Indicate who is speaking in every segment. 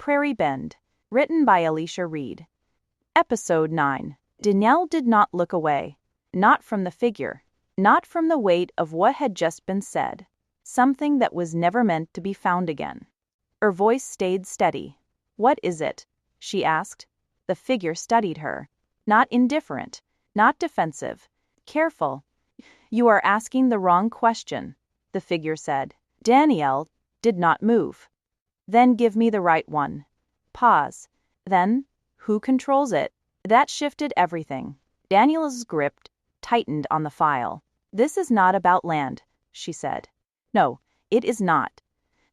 Speaker 1: Prairie Bend, written by Alicia Reed. Episode 9. Danielle did not look away. Not from the figure. Not from the weight of what had just been said. Something that was never meant to be found again. Her voice stayed steady. "What is it?" she asked. The figure studied her. Not indifferent. Not defensive. Careful. "You are asking the wrong question," the figure said. Danielle did not move. "Then give me the right one." Pause. Then, "Who controls it?" That shifted everything. Danielle's grip tightened on the file. "This is not about land," she said. "No, it is not."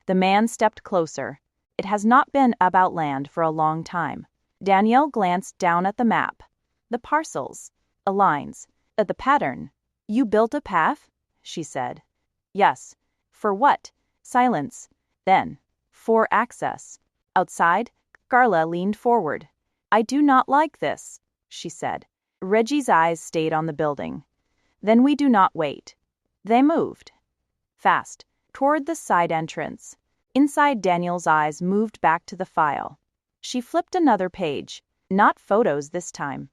Speaker 1: The man stepped closer. "It has not been about land for a long time." Danielle glanced down at the map. The parcels. The lines. The pattern. "You built a path?" she said. "Yes." "For what?" Silence. Then, "For access." Outside, Carla leaned forward. "I do not like this," she said. Reggie's eyes stayed on the building. "Then we do not wait." They moved. Fast, toward the side entrance. Inside, Danielle's eyes moved back to the file. She flipped another page. Not photos this time.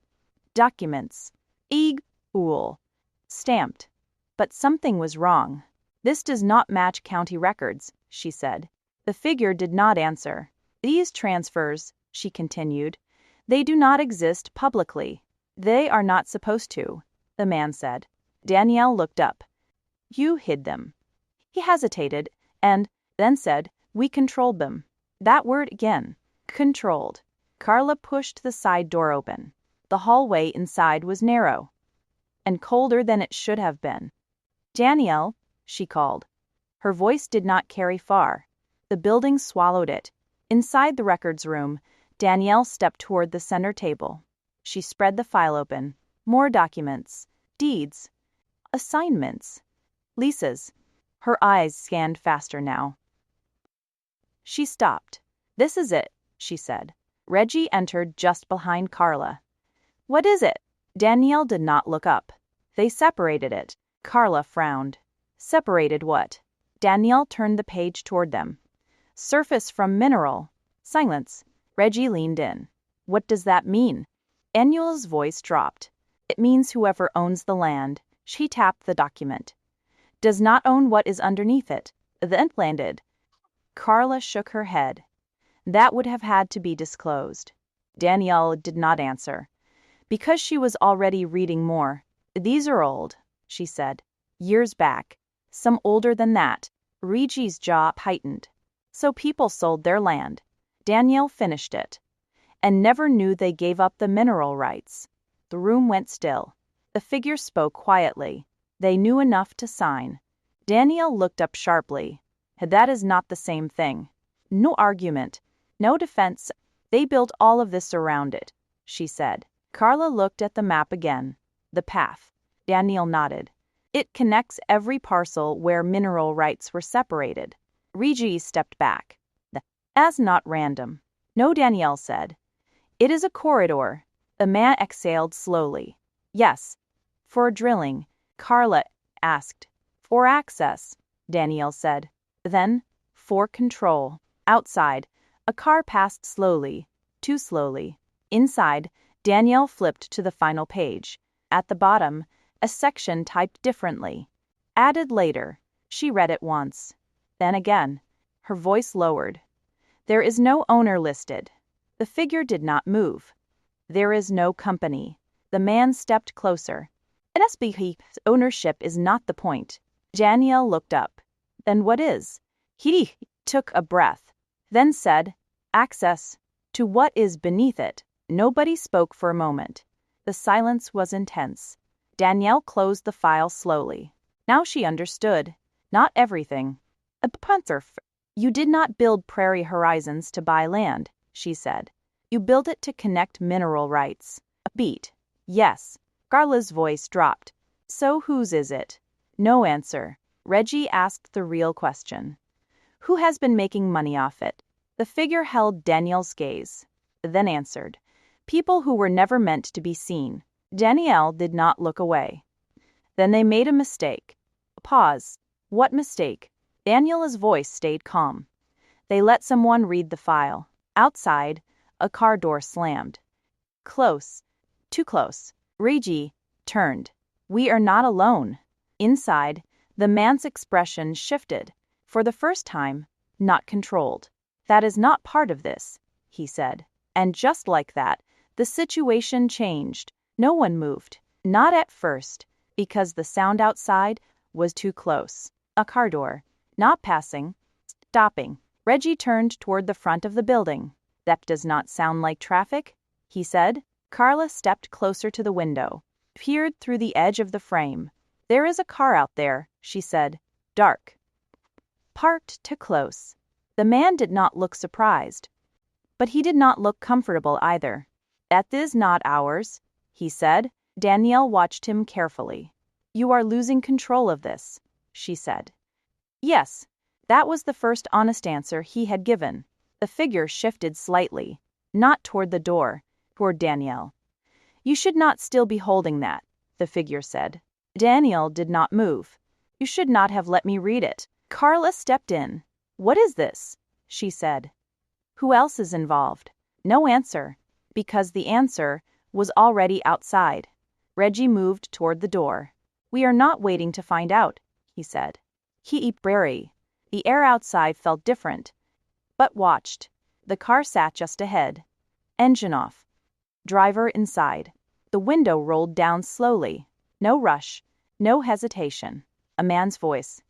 Speaker 1: Documents. Ool. Stamped. But something was wrong. "This does not match county records," she said. The figure did not answer. "These transfers," she continued, "they do not exist publicly. They are not supposed to," the man said. Danielle looked up. "You hid them." He hesitated and then said, "We controlled them." That word again. Controlled. Carla pushed the side door open. The hallway inside was narrow and colder than it should have been. "Danielle," she called. Her voice did not carry far. The building swallowed it. Inside the records room, Danielle stepped toward the center table. She spread the file open. More documents. Deeds. Assignments. Leases. Her eyes scanned faster now. She stopped. "This is it," she said. Reggie entered just behind Carla. "What is it?" Danielle did not look up. "They separated it." Carla frowned. "Separated what?" Danielle turned the page toward them. "Surface from mineral." Silence. Reggie leaned in. "What does that mean?" Danielle's voice dropped. "It means whoever owns the land." She tapped the document. "Does not own what is underneath it." Then landed. Carla shook her head. "That would have had to be disclosed." Danielle did not answer. Because she was already reading more. "These are old," she said. "Years back. Some older than that." Reggie's jaw tightened. "So people sold their land." Danielle finished it. "And never knew they gave up the mineral rights." The room went still. The figure spoke quietly. "They knew enough to sign." Danielle looked up sharply. "That is not the same thing." No argument. No defense. "They built all of this around it," she said. Carla looked at the map again. "The path." Danielle nodded. "It connects every parcel where mineral rights were separated." Reggie stepped back. "That's not random." "No," Danielle said. "It is a corridor." The man exhaled slowly. "Yes." "For drilling?" Carla asked. "For access," Danielle said. Then, "For control." Outside, a car passed slowly. Too slowly. Inside, Danielle flipped to the final page. At the bottom, a section typed differently. "Added later." She read it once. Then again. Her voice lowered. "There is no owner listed." The figure did not move. "There is no company." The man stepped closer. "NSB's ownership is not the point." Danielle looked up. "Then what is?" He took a breath, then said, "Access to what is beneath it." Nobody spoke for a moment. The silence was intense. Danielle closed the file slowly. Now she understood. Not everything. "A punter. You did not build Prairie Horizons to buy land," she said. "You built it to connect mineral rights." A beat. "Yes." Carla's voice dropped. "So whose is it?" No answer. Reggie asked the real question. "Who has been making money off it?" The figure held Danielle's gaze, then answered. "People who were never meant to be seen." Danielle did not look away. "Then they made a mistake." Pause. "What mistake?" Danielle's voice stayed calm. "They let someone read the file." Outside, a car door slammed. Close. Too close. Reggie turned. We are not alone. Inside, the man's expression shifted. For the first time, not controlled. That is not part of this, he said. And just like that, the situation changed. No one moved. Not at first, because the sound outside was too close. A car door. Not passing. Stopping. Reggie turned toward the front of the building. That does not sound like traffic, he said. Carla stepped closer to the window, peered through the edge of the frame. There is a car out there, she said. Dark. Parked too close. The man did not look surprised. But he did not look comfortable either. That is not ours, he said. Danielle watched him carefully. You are losing control of this, she said. Yes, that was the first honest answer he had given. The figure shifted slightly, not toward the door, toward Danielle. You should not still be holding that, the figure said. Danielle did not move. You should not have let me read it. Carla stepped in. What is this? She said. Who else is involved? No answer, because the answer was already outside. Reggie moved toward the door. We are not waiting to find out, he said. He Prairie. The air outside felt different, but watched. The car sat just ahead. Engine off. Driver inside. The window rolled down slowly. No rush, no hesitation. A man's voice.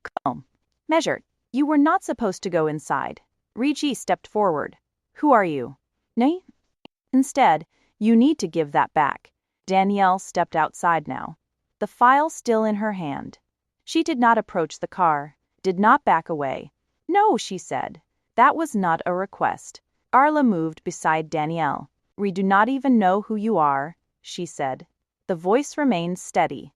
Speaker 1: Calm. Measured. You were not supposed to go inside. Reggie stepped forward. Who are you? Nay? Instead, you need to give that back. Danielle stepped outside now, the file still in her hand. She did not approach the car, did not back away. No, she said. That was not a request. Carla moved beside Danielle. We do not even know who you are, she said. The voice remained steady.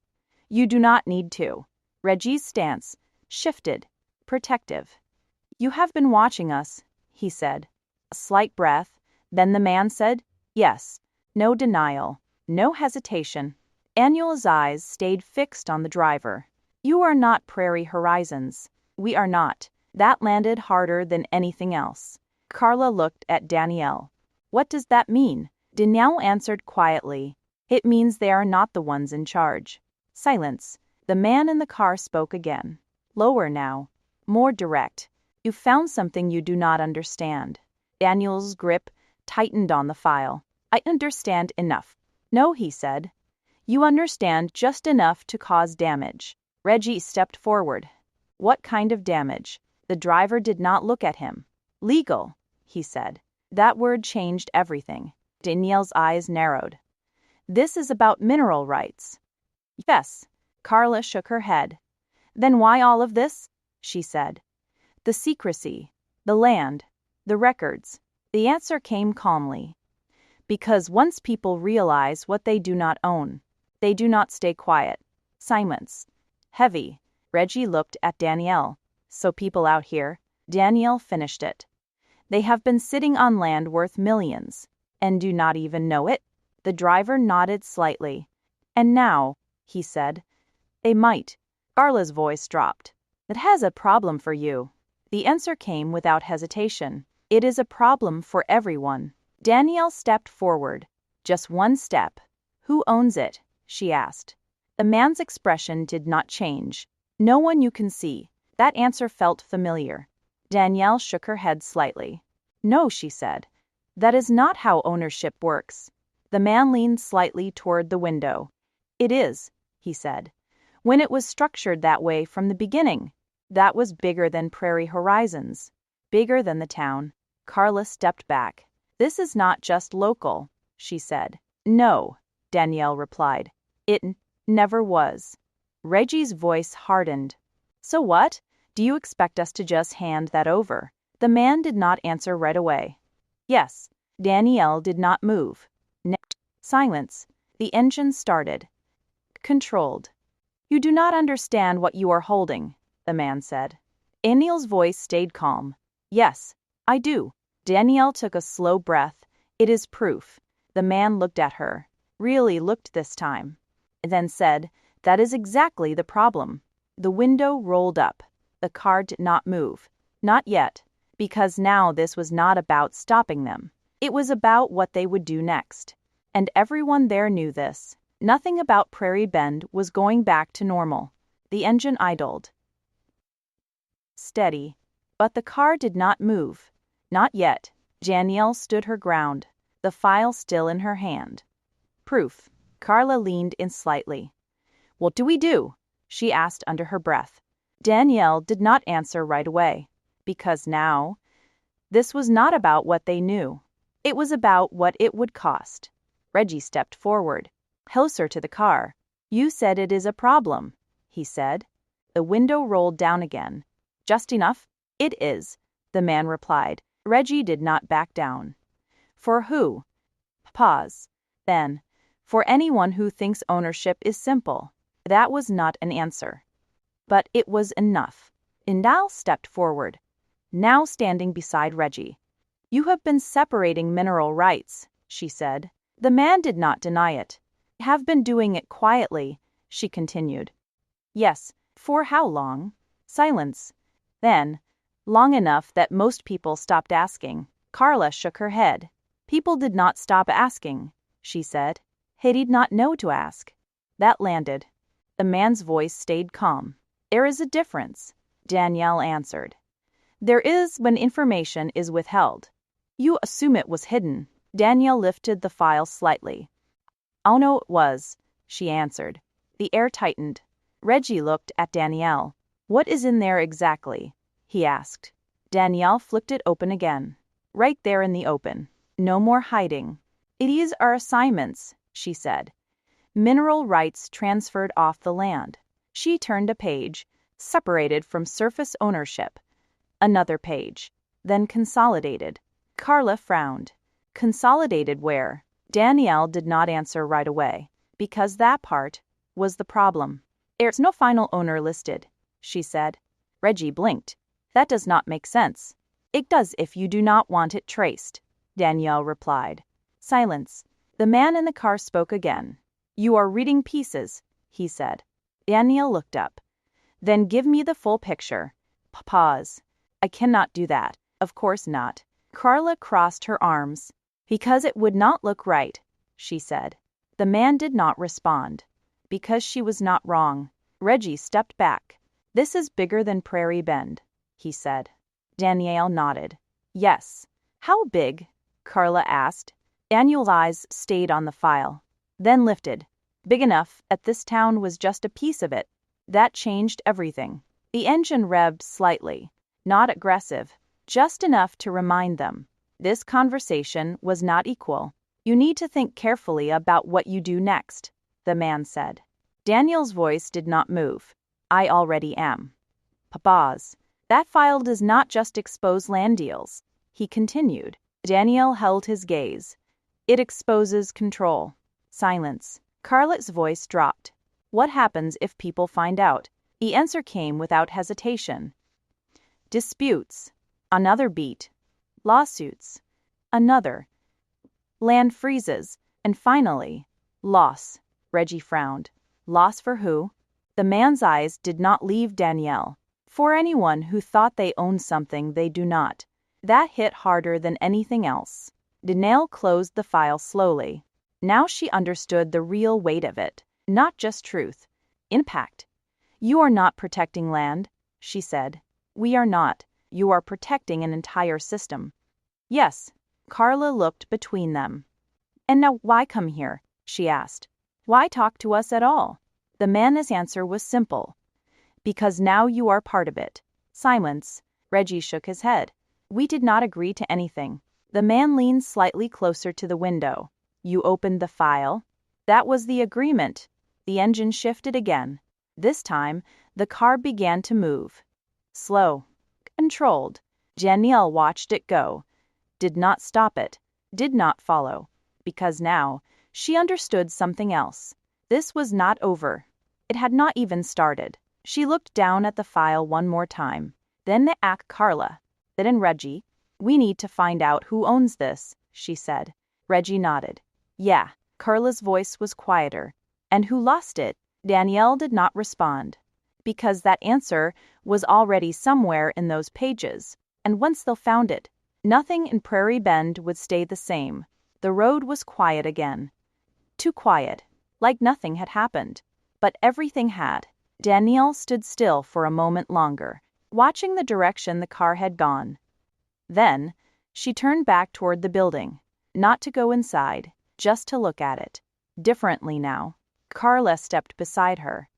Speaker 1: You do not need to. Reggie's stance shifted, protective. You have been watching us, he said. A slight breath, then the man said, yes. No denial, no hesitation. Daniel's eyes stayed fixed on the driver. You are not Prairie Horizons. We are not. That landed harder than anything else. Carla looked at Danielle. What does that mean? Danielle answered quietly. It means they are not the ones in charge. Silence. The man in the car spoke again. Lower now. More direct. You found something you do not understand. Daniel's grip tightened on the file. I understand enough. No, he said. You understand just enough to cause damage. Reggie stepped forward. What kind of damage? The driver did not look at him. Legal, he said. That word changed everything. Danielle's eyes narrowed. This is about mineral rights. Yes. Carla shook her head. Then why all of this? She said. The secrecy, the land, the records. The answer came calmly. Because once people realize what they do not own, they do not stay quiet. Silence. Heavy. Reggie looked at Danielle. So people out here, Danielle finished it. They have been sitting on land worth millions, and do not even know it. The driver nodded slightly. And now, he said, they might. Carla's voice dropped. It has a problem for you. The answer came without hesitation. It is a problem for everyone. Danielle stepped forward. Just one step. Who owns it? She asked. The man's expression did not change. No one you can see. That answer felt familiar. Danielle shook her head slightly. No, she said. That is not how ownership works. The man leaned slightly toward the window. It is, he said. When it was structured that way from the beginning, that was bigger than Prairie Horizons, bigger than the town. Carla stepped back. This is not just local, she said. No, Danielle replied. It never was. Reggie's voice hardened. So what? Do you expect us to just hand that over? The man did not answer right away. Yes. Danielle did not move. Silence. The engine started. Controlled. You do not understand what you are holding, the man said. Danielle's voice stayed calm. Yes, I do. Danielle took a slow breath. It is proof. The man looked at her. Really looked this time. Then said, that is exactly the problem. The window rolled up. The car did not move. Not yet. because now this was not about stopping them. It was about what they would do next. And everyone there knew this. Nothing about Prairie Bend was going back to normal. The engine idled. Steady. But the car did not move. Not yet. Danielle stood her ground, the file still in her hand. Proof. Carla leaned in slightly. What do we do? She asked under her breath. Danielle did not answer right away, because now, this was not about what they knew. It was about what it would cost. Reggie stepped forward, closer to the car. You said it is a problem, he said. The window rolled down again. Just enough? It is, the man replied. Reggie did not back down. For who? Pause. Then, for anyone who thinks ownership is simple. That was not an answer. But it was enough. Danielle stepped forward, now standing beside Reggie. You have been separating mineral rights, she said. The man did not deny it. Have been doing it quietly, she continued. Yes, for how long? Silence. Then, long enough that most people stopped asking. Carla shook her head. People did not stop asking, she said. He did not know to ask. That landed. The man's voice stayed calm. There is a difference, Danielle answered. There is when information is withheld. You assume it was hidden. Danielle lifted the file slightly. Oh no, it was, she answered. The air tightened. Reggie looked at Danielle. What is in there exactly? He asked. Danielle flicked it open again. Right there in the open. No more hiding. It is our assignments, she said. Mineral rights transferred off the land. She turned a page, separated from surface ownership. Another page, then consolidated. Carla frowned. Consolidated where? Danielle did not answer right away, because that part was the problem. There's no final owner listed, she said. Reggie blinked. That does not make sense. It does if you do not want it traced, Danielle replied. Silence. The man in the car spoke again. You are reading pieces, he said. Danielle looked up. Then give me the full picture. Pause. I cannot do that. Of course not. Carla crossed her arms. Because it would not look right, she said. The man did not respond. Because she was not wrong. Reggie stepped back. This is bigger than Prairie Bend, he said. Danielle nodded. Yes. How big? Carla asked. Danielle's eyes stayed on the file, then lifted. Big enough that this town was just a piece of it. That changed everything. The engine revved slightly, not aggressive, just enough to remind them. This conversation was not equal. You need to think carefully about what you do next, the man said. Danielle's voice did not move. I already am. Pause. That file does not just expose land deals, he continued. Danielle held his gaze. It exposes control. Silence. Carla's voice dropped. What happens if people find out? The answer came without hesitation. Disputes. Another beat. Lawsuits. Another. Land freezes. And finally, loss. Reggie frowned. Loss for who? The man's eyes did not leave Danielle. For anyone who thought they owned something they do not. That hit harder than anything else. Danielle closed the file slowly. Now she understood the real weight of it. Not just truth. Impact. You are not protecting land, she said. We are not. You are protecting an entire system. Yes. Carla looked between them. And now why come here? She asked. Why talk to us at all? The man's answer was simple. Because now you are part of it. Silence. Reggie shook his head. We did not agree to anything. The man leaned slightly closer to the window. You opened the file? That was the agreement. The engine shifted again. This time, the car began to move. Slow. Controlled. Danielle watched it go. Did not stop it. Did not follow. Because now, she understood something else. This was not over. It had not even started. She looked down at the file one more time. Then at Carla. Then Reggie. We need to find out who owns this, she said. Reggie nodded. Yeah. Carla's voice was quieter. And who lost it? Danielle did not respond. Because that answer was already somewhere in those pages. And once they'll found it, nothing in Prairie Bend would stay the same. The road was quiet again. Too quiet, like nothing had happened. But everything had. Danielle stood still for a moment longer, watching the direction the car had gone. Then, she turned back toward the building, not to go inside, just to look at it. Differently now. Carla stepped beside her.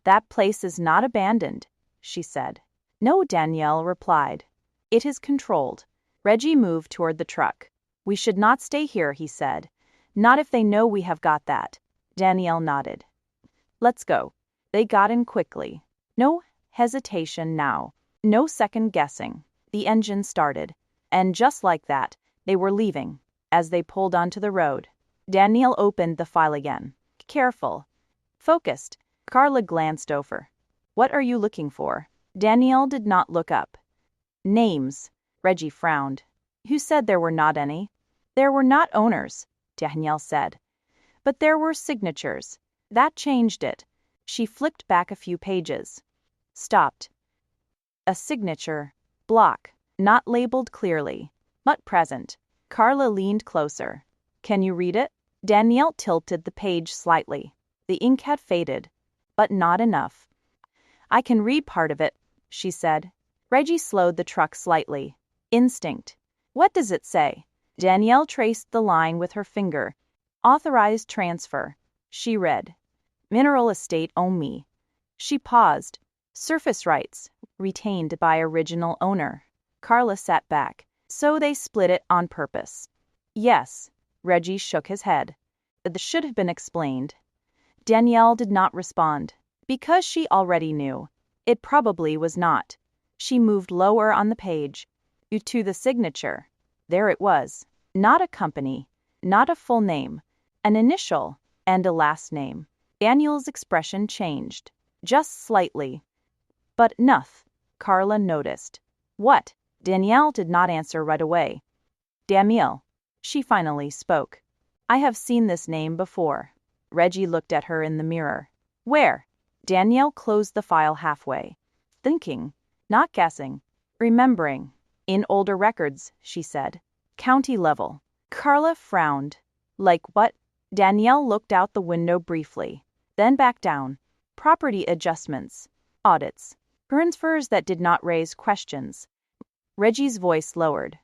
Speaker 1: "That place is not abandoned," she said. "No," Danielle replied. "It is controlled." Reggie moved toward the truck. "We should not stay here," he said. "Not if they know we have got that." Danielle nodded. "Let's go." They got in quickly. No hesitation now. No second guessing. The engine started. And just like that, they were leaving. As they pulled onto the road, Danielle opened the file again. Careful. Focused. Carla glanced over. "What are you looking for?" Danielle did not look up. "Names." Reggie frowned. "Who said there were not any?" "There were not owners," Danielle said. "But there were signatures. That changed it." She flicked back a few pages. Stopped. A signature. Block. Not labeled clearly. But present. Carla leaned closer. "Can you read it?" Danielle tilted the page slightly. The ink had faded, but not enough. "I can read part of it," she said. Reggie slowed the truck slightly. Instinct. "What does it say?" Danielle traced the line with her finger. "Authorized transfer." She read. "Mineral estate own me." She paused. "Surface rights, retained by original owner." Carla sat back. "So they split it on purpose." "Yes." Reggie shook his head. "This should have been explained." Danielle did not respond, because she already knew. It probably was not. She moved lower on the page. To the signature. There it was. Not a company, not a full name, an initial, and a last name. Danielle's expression changed, just slightly. "But enough," Carla noticed. "What?" Danielle did not answer right away. "Danielle," she finally spoke. "I have seen this name before." Reggie looked at her in the mirror. "Where?" Danielle closed the file halfway. "Thinking, not guessing, remembering." "In older records," she said. "County level." Carla frowned. "Like what?" Danielle looked out the window briefly, then back down. "Property adjustments, audits, transfers that did not raise questions." Reggie's voice lowered.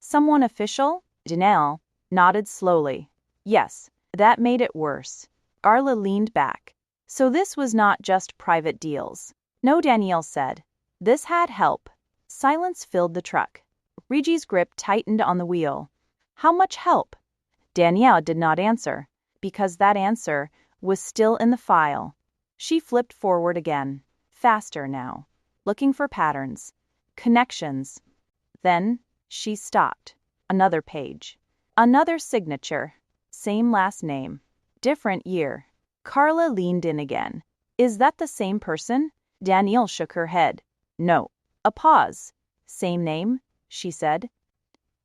Speaker 1: "Someone official?" Danielle nodded slowly. "Yes, that made it worse." Carla leaned back. "So this was not just private deals." "No," Danielle said. "This had help." Silence filled the truck. Reggie's grip tightened on the wheel. "How much help?" Danielle did not answer, because that answer was still in the file. She flipped forward again, faster now, looking for patterns, connections. Then she stopped. Another page. Another signature. Same last name. Different year. Carla leaned in again. "Is that the same person?" Danielle shook her head. "No." A pause. "Same name?" she said.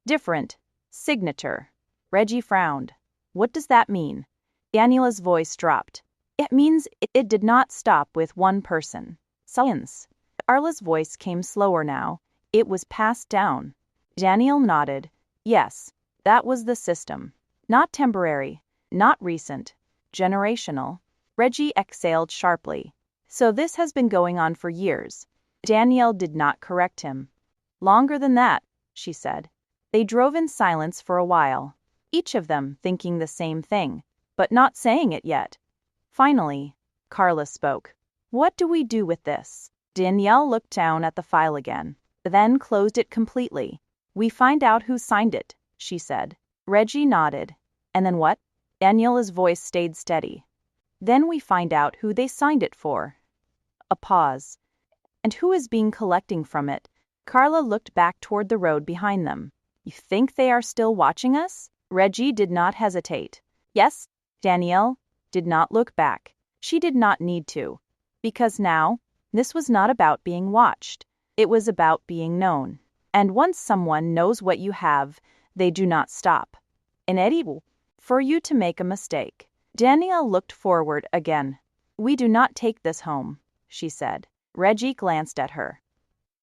Speaker 1: "Different. Signature." Reggie frowned. "What does that mean?" Daniela's voice dropped. "It means it did not stop with one person." Silence. Carla's voice came slower now. "It was passed down." Danielle nodded. "Yes, that was the system. Not temporary, not recent, generational." Reggie exhaled sharply. "So this has been going on for years." Danielle did not correct him. "Longer than that," she said. They drove in silence for a while, each of them thinking the same thing, but not saying it yet. Finally, Carla spoke. "What do we do with this?" Danielle looked down at the file again, then closed it completely. "We find out who signed it," she said. Reggie nodded. "And then what?" Daniela's voice stayed steady. "Then we find out who they signed it for." A pause. "And who is being collecting from it?" Carla looked back toward the road behind them. "You think they are still watching us?" Reggie did not hesitate. "Yes." Danielle did not look back. She did not need to. Because now, this was not about being watched. It was about being known. And once someone knows what you have, they do not stop. Inevitable for you to make a mistake. Danielle looked forward again. "We do not take this home," she said. Reggie glanced at her.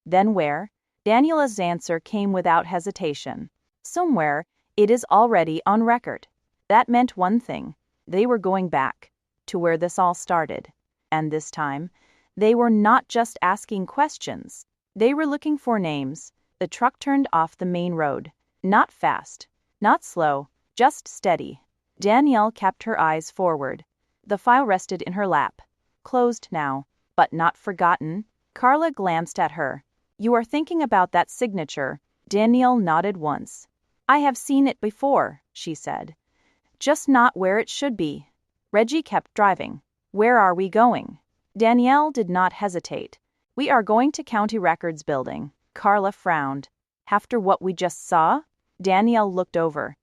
Speaker 1: "Then where?" Daniela's answer came without hesitation. Somewhere, it is already on record. That meant one thing. They were going back to where this all started. And this time, they were not just asking questions. They were looking for names. The truck turned off the main road. Not fast, not slow, just steady. Danielle kept her eyes forward. The file rested in her lap. Closed now, but not forgotten. Carla glanced at her. You are thinking about that signature. Danielle nodded once. I have seen it before, she said. Just not where it should be. Reggie kept driving. Where are we going? Danielle did not hesitate. We are going to County Records Building. Carla frowned. After what we just saw? Danielle looked over.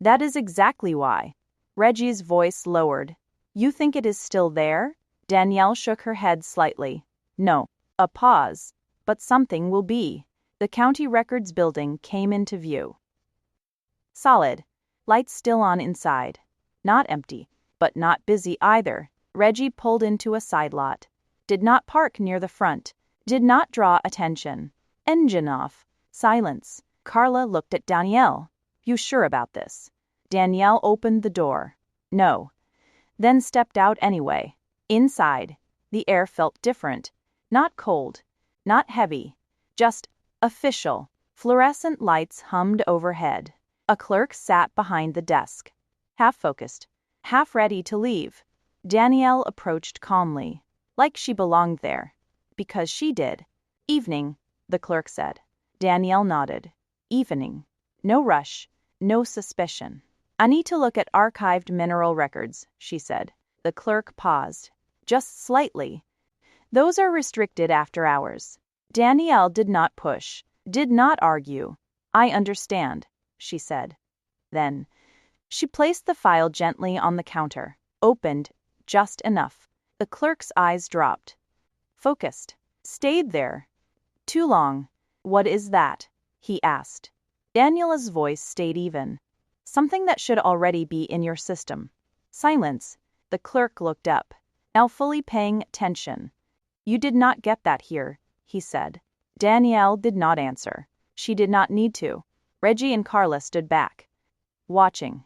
Speaker 1: That is exactly why. Reggie's voice lowered. You think it is still there? Danielle shook her head slightly. No. A pause. But something will be. The County Records Building came into view. Solid. Lights still on inside. Not empty, but not busy either. Reggie pulled into a side lot. Did not park near the front. Did not draw attention. Engine off. Silence. Carla looked at Danielle. You sure about this? Danielle opened the door. No. Then stepped out anyway. Inside, the air felt different. Not cold. Not heavy. Just official. Fluorescent lights hummed overhead. A clerk sat behind the desk. Half focused. Half ready to leave. Danielle approached calmly. Like she belonged there. Because she did. Evening, the clerk said. Danielle nodded. Evening. No rush. No suspicion. I need to look at archived mineral records, she said. The clerk paused. Just slightly. Those are restricted after hours. Danielle did not push. Did not argue. I understand, she said. Then, she placed the file gently on the counter. Opened. Just enough. The clerk's eyes dropped. Focused. Stayed there. Too long. What is that? He asked. Daniela's voice stayed even. Something that should already be in your system. Silence. The clerk looked up, now fully paying attention. You did not get that here, he said. Danielle did not answer. She did not need to. Reggie and Carla stood back. Watching.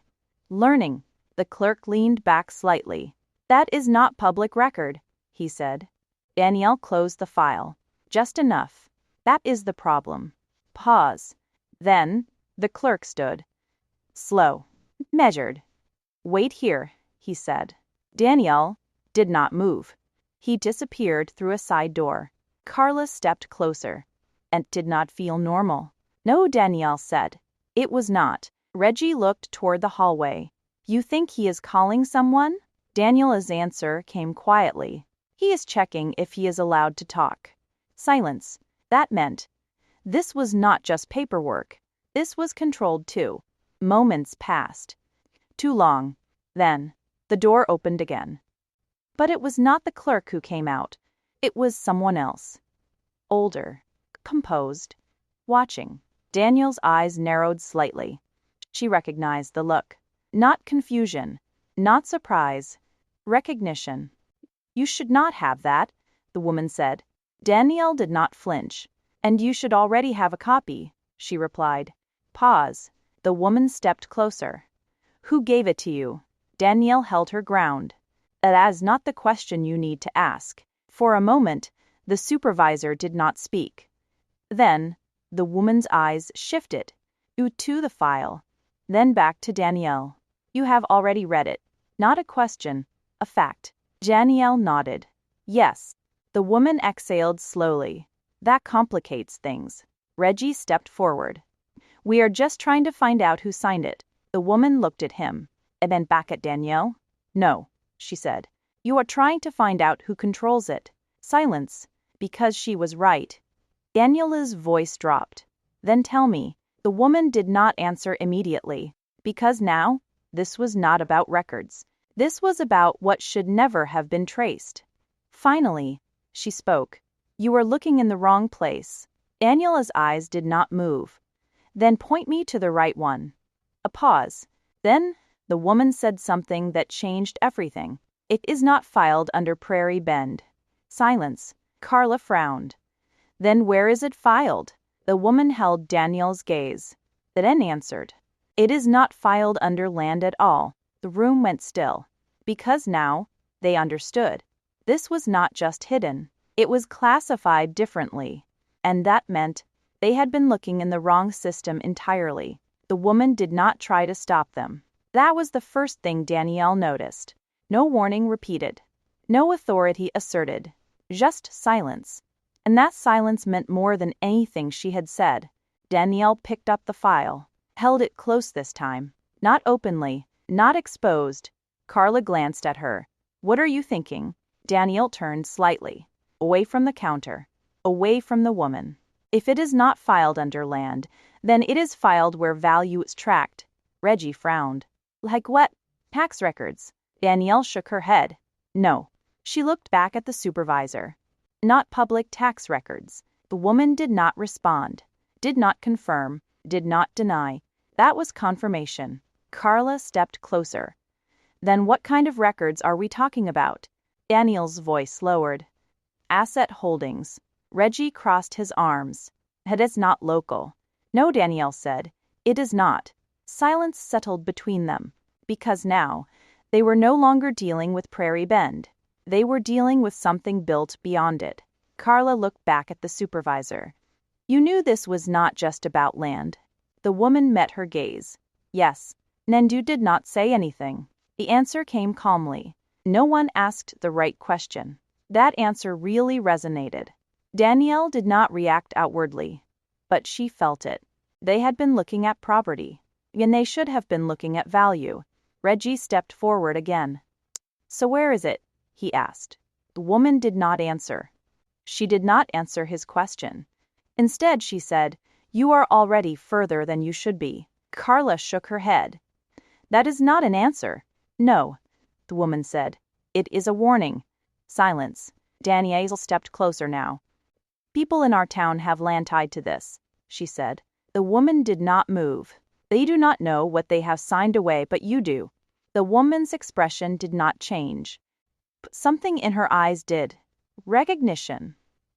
Speaker 1: Learning. The clerk leaned back slightly. That is not public record, he said. Danielle closed the file. Just enough. That is the problem. Pause. Then, the clerk stood. Slow. Measured. Wait here, he said. Danielle did not move. He disappeared through a side door. Carla stepped closer. And did not feel normal. No, Danielle said. It was not. Reggie looked toward the hallway. You think he is calling someone? Daniela's answer came quietly. He is checking if he is allowed to talk. Silence. That meant. This was not just paperwork. This was controlled too. Moments passed. Too long. Then, the door opened again. But it was not the clerk who came out. It was someone else. Older. Composed. Watching. Danielle's eyes narrowed slightly. She recognized the look. Not confusion. Not surprise. Recognition. You should not have that, the woman said. Danielle did not flinch. And you should already have a copy, she replied. Pause. The woman stepped closer. Who gave it to you? Danielle held her ground. That is not the question you need to ask. For a moment, the supervisor did not speak. Then, the woman's eyes shifted. To the file. Then back to Danielle. You have already read it. Not a question, a fact. Danielle nodded. Yes. The woman exhaled slowly. That complicates things. Reggie stepped forward. We are just trying to find out who signed it. The woman looked at him, and then back at Danielle. No, she said. You are trying to find out who controls it. Silence, because she was right. Daniela's voice dropped. Then tell me. The woman did not answer immediately, because now, this was not about records. This was about what should never have been traced. Finally, she spoke. You are looking in the wrong place. Daniela's eyes did not move. Then point me to the right one. A pause. Then, the woman said something that changed everything. It is not filed under Prairie Bend. Silence. Carla frowned. Then where is it filed? The woman held Danielle's gaze, then answered, "It is not filed under land at all." The room went still, because now they understood. This was not just hidden, it was classified differently, and that meant they had been looking in the wrong system entirely. The woman did not try to stop them. That was the first thing Danielle noticed. No warning repeated, no authority asserted, just silence. And that silence meant more than anything she had said. Danielle picked up the file, held it close this time, not openly, not exposed. Carla glanced at her. "What are you thinking?" Danielle turned slightly, away from the counter, away from the woman. "If it is not filed under land, then it is filed where value is tracked." Reggie frowned. "Like what? Tax records?" Danielle shook her head. "No." She looked back at the supervisor. "Not public tax records." The woman did not respond, did not confirm, did not deny. That was confirmation. Carla stepped closer. "Then what kind of records are we talking about?" Danielle's voice lowered. "Asset holdings." Reggie crossed his arms. "It is not local." "No," Danielle said. "It is not." Silence settled between them, because now they were no longer dealing with Prairie Bend. They were dealing with something built beyond it. Carla looked back at the supervisor. "You knew this was not just about land." The woman met her gaze. "Yes." Nendu did not say anything. The answer came calmly. No one asked the right question. That answer really resonated. Danielle did not react outwardly, but she felt it. They had been looking at property, and they should have been looking at value. Reggie stepped forward again. "So where is it?" he asked. The woman did not answer. She did not answer his question. Instead, she said, "You are already further than you should be." Carla shook her head. "That is not an answer." "No," the woman said. "It is a warning." Silence. Danielle stepped closer now. "People in our town have land tied to this," she said. The woman did not move. "They do not know what they have signed away, but you do." The woman's expression did not change. Something in her eyes did. Recognition.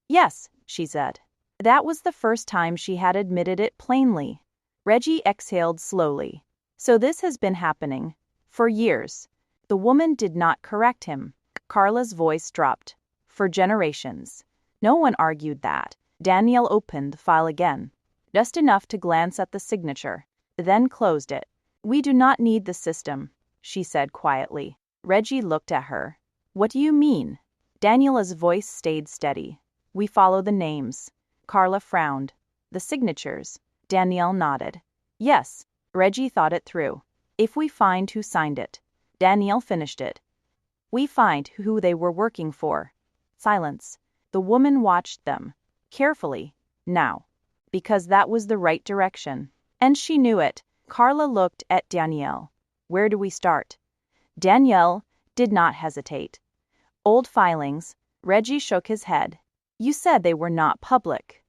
Speaker 1: "Yes," she said. That was the first time she had admitted it plainly. Reggie exhaled slowly. "So this has been happening for years." The woman did not correct him. Carla's voice dropped. "For generations." No one argued that. Danielle opened the file again, just enough to glance at the signature, then closed it. "We do not need the system," she said quietly. Reggie looked at her. "What do you mean?" Danielle's voice stayed steady. "We follow the names." Carla frowned. "The signatures." Danielle nodded. "Yes." Reggie thought it through. "If we find who signed it." Danielle finished it. "We find who they were working for." Silence. The woman watched them, carefully, now, because that was the right direction. And she knew it. Carla looked at Danielle. "Where do we start?" Danielle did not hesitate. "Old filings." Reggie shook his head. "You said they were not public."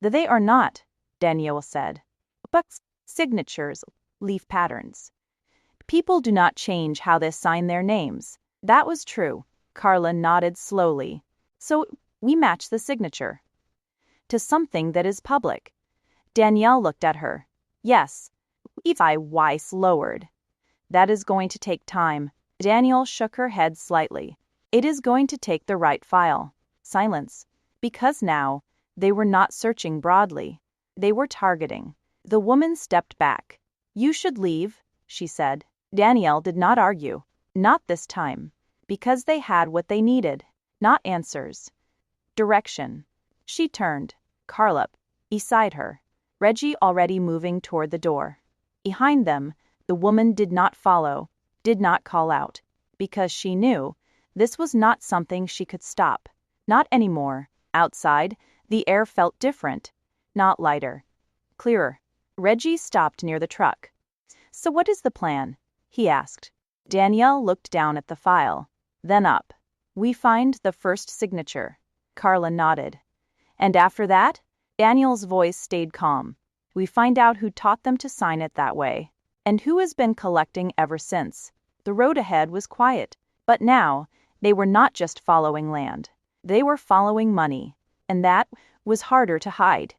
Speaker 1: "They are not," Danielle said. "But signatures, leaf patterns. People do not change how they sign their names." That was true. Carla nodded slowly. "So we match the signature to something that is public." Danielle looked at her. "Yes." Eva Weiss lowered. "That is going to take time." Danielle shook her head slightly. "It is going to take the right file." Silence. Because now, they were not searching broadly. They were targeting. The woman stepped back. "You should leave," she said. Danielle did not argue. Not this time. Because they had what they needed. Not answers. Direction. She turned. Carla beside her. Reggie already moving toward the door. Behind them, the woman did not follow, did not call out. Because she knew this was not something she could stop. Not anymore. Outside, the air felt different. Not lighter. Clearer. Reggie stopped near the truck. "So what is the plan?" he asked. Danielle looked down at the file, then up. "We find the first signature." Carla nodded. "And after that?" Danielle's voice stayed calm. "We find out who taught them to sign it that way, and who has been collecting ever since." The road ahead was quiet, but now they were not just following land. They were following money, and that was harder to hide.